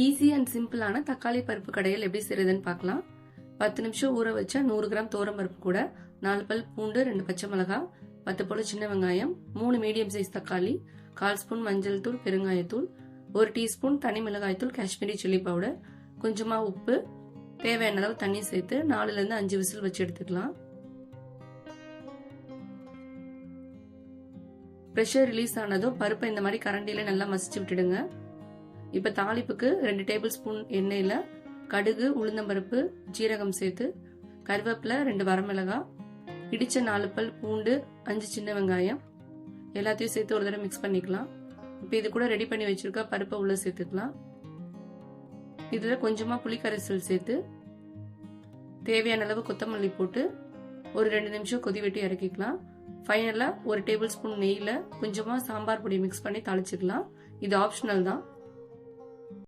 Easy and சிம்பிளான தக்காளி பருப்பு கடையில் எப்படி செய்யறதுன்னு பார்க்கலாம். 10 நிமிஷம் ஊற வச்ச 100 கிராம் தோரம் பருப்பு கூட 4 பல் பூண்டு, 2 பச்சை மிளகாய், 10 போல சின்ன வெங்காயம், 3 மீடியம் சைஸ் தக்காளி, 1/4 ஸ்பூன் மஞ்சள் தூள், பெருங்காயத்தூள், 1 டீஸ்பூன் தனி மிளகாய் தூள், காஷ்மீரி சில்லி பவுடர், கொஞ்சமா உப்பு, தேவையான அளவு தண்ணி சேர்த்து 4 ல இருந்து 5 விசில் வச்சு எடுத்துக்கலாம். பிரஷர் ரிலீஸ் ஆனதும் பருப்பை இந்த மாதிரி கரண்டியில நல்லா மசிச்சு விட்டுடுங்க. இப்ப தாளிப்புக்கு 2 டேபிள் ஸ்பூன் எண்ணெயில கடுகு, உளுந்தம்பருப்பு, ஜீரகம் சேர்த்து கருவேப்பிலை, 2 வரமிளகாய், இடிச்ச 4 பல் பூண்டு, 5 சின்ன வெங்காயம் எல்லாத்தையும் சேர்த்து ஒரு தடவை மிக்ஸ் பண்ணிக்கலாம். இப்ப இது கூட ரெடி பண்ணி வச்சிருக்க பருப்பை உள்ள சேர்த்துக்கலாம். இதுல கொஞ்சமா புளிக்கரைசல் சேர்த்து தேவையான அளவு கொத்தமல்லி போட்டு ஒரு 2 நிமிஷம் கொதி விட்டு இறக்கிக்கலாம். ஃபைனலா 1 டேபிள் ஸ்பூன் நெய்ல கொஞ்சமா சாம்பார் பொடி மிக்ஸ் பண்ணி தாளிச்சுக்கலாம். இது ஆப்ஷனல் தான்.